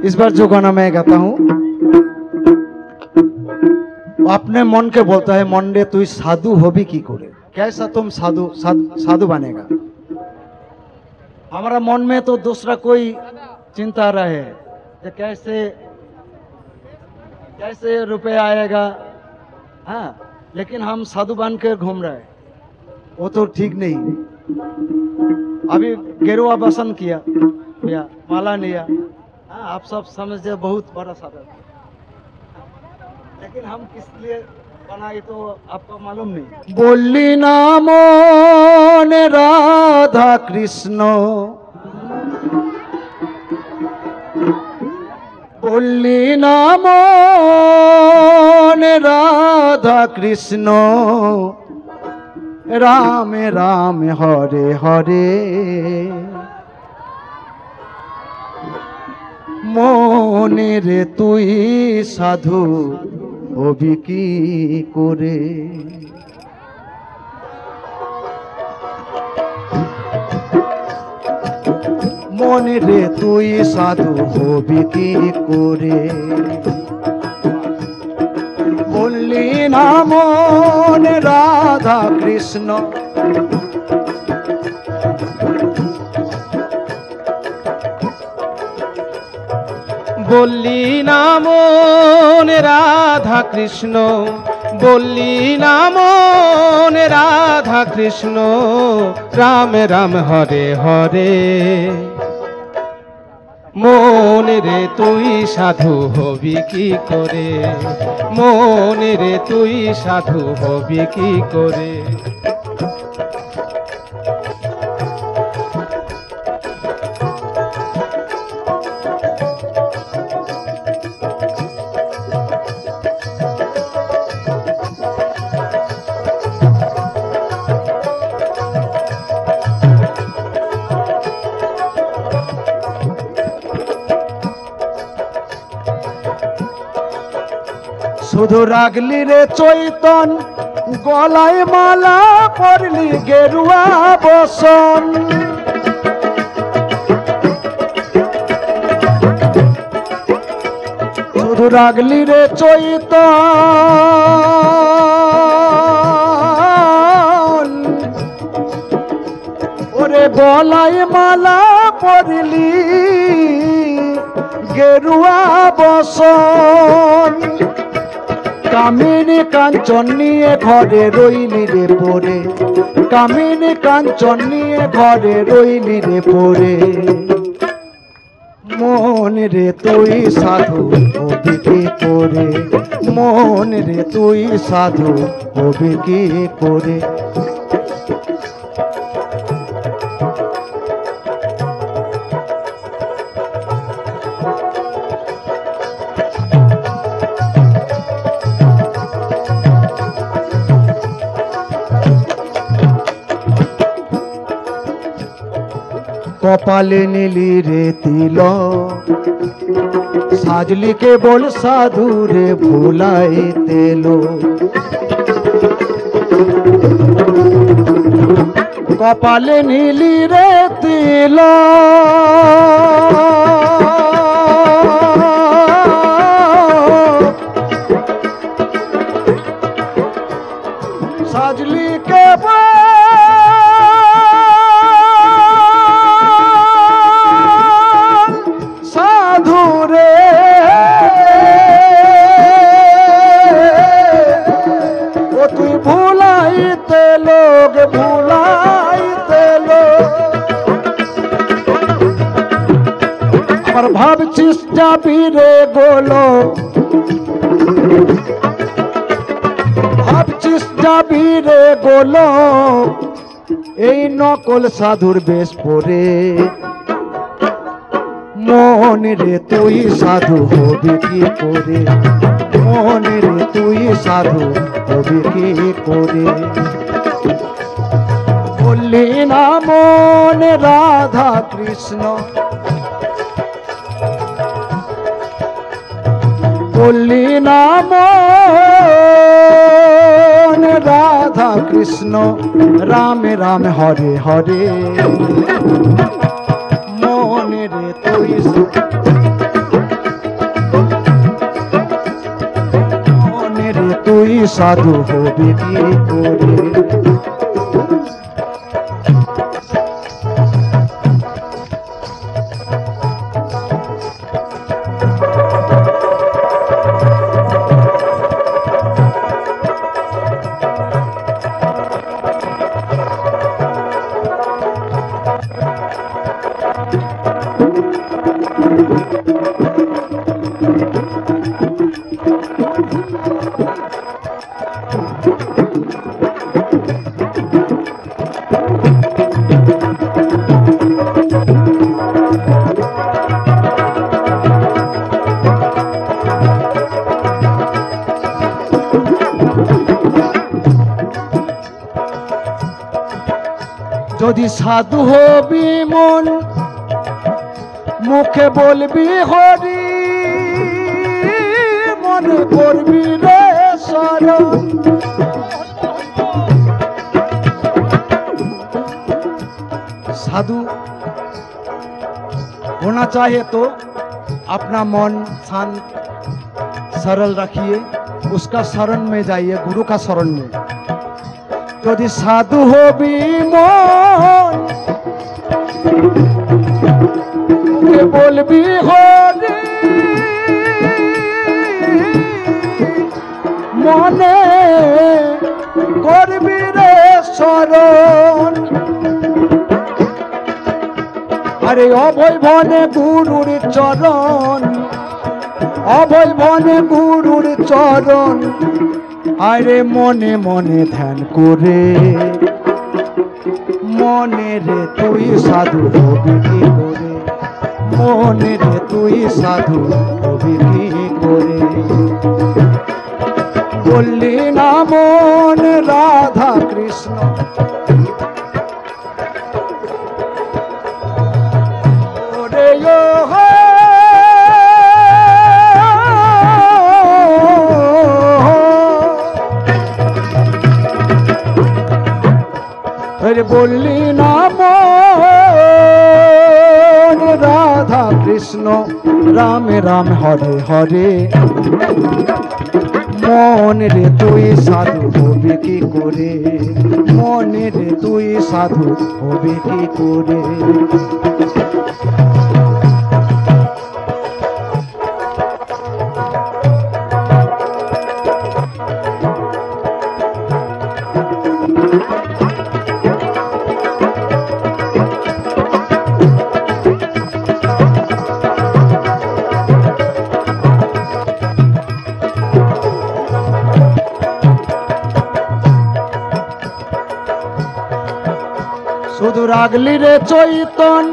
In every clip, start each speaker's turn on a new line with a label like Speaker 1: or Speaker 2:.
Speaker 1: इस बार जो गाना मैं गाता हूँ अपने मन के बोलता है, मन रे तू साधु होबी की करे, कैसा तुम साधु साधु बनेगा। हमारा मन में तो दूसरा कोई चिंता रहे कि कैसे रुपया आएगा, हाँ, लेकिन हम साधु बन कर घूम रहे हैं, वो तो ठीक नहीं। अभी गेरुआ बसन किया भैया, माला लिया, हाँ, आप सब समझते बहुत बड़ा साधन, लेकिन हम किस लिए बनाए तो आपको मालूम नहीं। बोली ना मन राधा कृष्ण, बोली ना मन राधा कृष्ण, राम राम हरे हरे, মনে রে তুই সাধু হবি কি করে। মনে রে তুই সাধু হবি কি করে, বললি না মন রাধা কৃষ্ণ,
Speaker 2: বললি না মন রাধা কৃষ্ণ, বললি না মন রাধা কৃষ্ণ, রাম রাম হরে হরে, মন রে তুই সাধু হবি কি করে, মন রে তুই সাধু হবি কি করে।
Speaker 1: শুধু রাগলি রে চৈতন, গলায় মালা পরলি গেরুয়া বসন, শুধু রাগলি রে চৈতন, ওরে গলায় মালা পরলি গেরুয়া বসন, কামিনী কাঞ্চন নিয়ে ঘরে রইলি রে পড়ে, কামিনী কাঞ্চন নিয়ে ঘরে রইলি রে পড়ে, মন রে তুই সাধু হবি কি করে, মন রে তুই সাধু হবি কি করে। কপালে নীলি রে তিল, সাজলি কেবল সাধু রে ভোলাই তেল, কপালে নীলি রে তিল, সাজলি কেবল ভাবছিস যাবি রে গোলো, ভাবছিস যাবি রে গোলো, এই নকল সাধুর বেশ পরে, মন রে তুই সাধু হবি কি করে, মন রে তুই সাধু হবি কি করে। বললি না মন রাধা কৃষ্ণ, বললি না মন রাধা কৃষ্ণ, রাম রাম হরে হরে, মন রে তুই সাধু হবি কি করে। যদি সাধু হবি মন মুখে বলবি হরি, মনে করবি রে শরণ। साधु होना चाहिए तो अपना मन शांत सरल रखिए, उसका शरण में जाइए, गुरु का शरण में। यदि साधु हो भी मन बोल भी हो मने करबी रे शरण। अरे अभय भने गुरुर चरण, अभय भने गुरुर चरण। अरे मने मने ध्यान करे, मने रे तुई साधु हबि कि करे, मने रे तुई साधु हबि कि करे। बोलली ना मन राधा कृष्ण, बोलली ना मन राधा कृष्ण राम राम हरे हरे। मन रे तुई साधु हबि कि करे, मन रे तुई साधु हबि कि करे। শুধু রাগলি রে চৈতন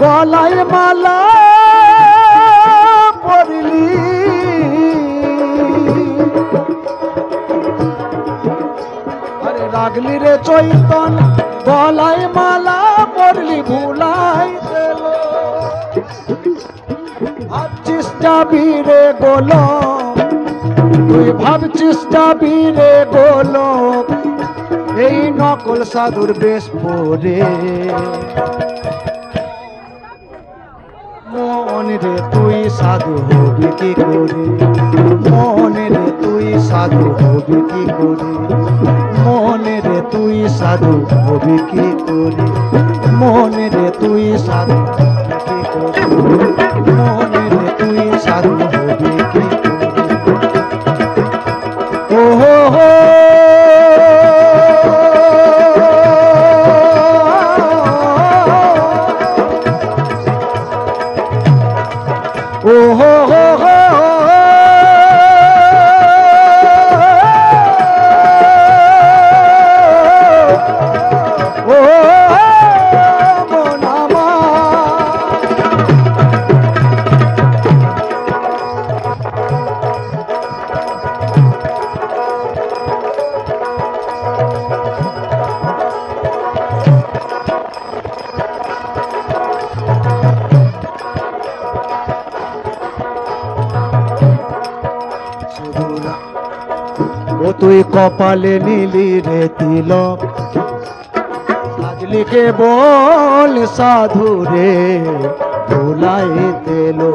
Speaker 1: গলায় মালা পরলি, আরে রাগলি রে চৈতন গলায় মালা পরলি ভুলাই দিল। ভাবছিস যাবি রে গোলক, তুই ভাবছিস যাবি রে গোলক, এই নকল সাধুর বেশ পরে। মন রে তুই সাধু হবি কি করে, মন রে তুই সাধু হবি কি করে, মন রে তুই সাধু হবি কি করে, মন রে তুই সাধু হবি কি করে, মন রে তুই সাধু হবি কি করে। ओहो हो ओहो हो ও তুই কপালে নীলি রে তিলক, সাজলি কে বল সাধু রে ভুলাইতে এলো।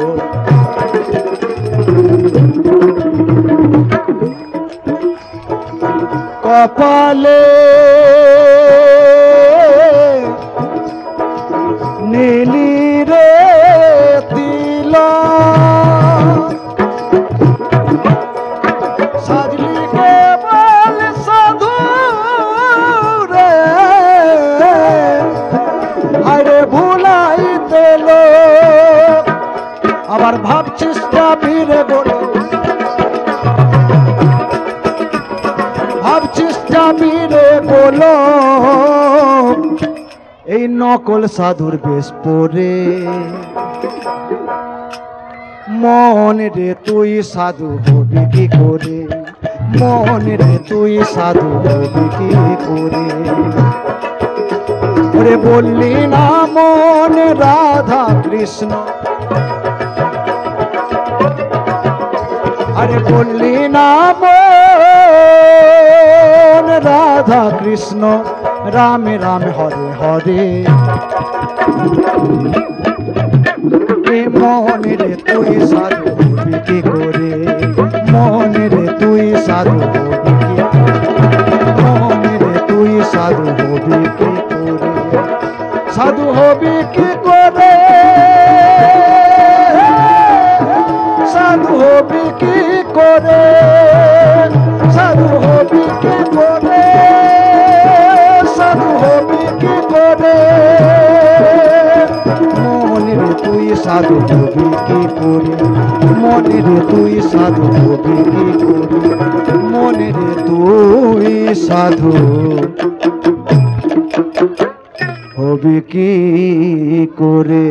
Speaker 1: কপালে নীলি রে তিলক, সাজলি কেবল সাধু রে, আরে ভুলাইতে এলো। আবার ভাবছিস বীরে বলে, ভাবছিস বীরে বলো, এই নকল সাধুর বেশ পরে। মন রে তুই সাধু হবি কি করে, মন রে তুই সাধু হবি কি করে। ওরে বললি না মন রাধা কৃষ্ণ, আরে বললি না মন রাধা কৃষ্ণ, রামে রামে হরে হরে। মন রে তুই সাধু হবি কি করে, মন রে তুই সাধু হবি কি, মন রে তুই সাধু হবি কি করে, সাধু হবি কি করে, সাধু হবি কি করে, সাধু হবি কি করে, সাধু হবি কি করে। মনে রে তুই সাধু হবি কি করে, মনে রে তুই সাধু হবি কি করে, মনে রে তুই সাধু হবি কি করে।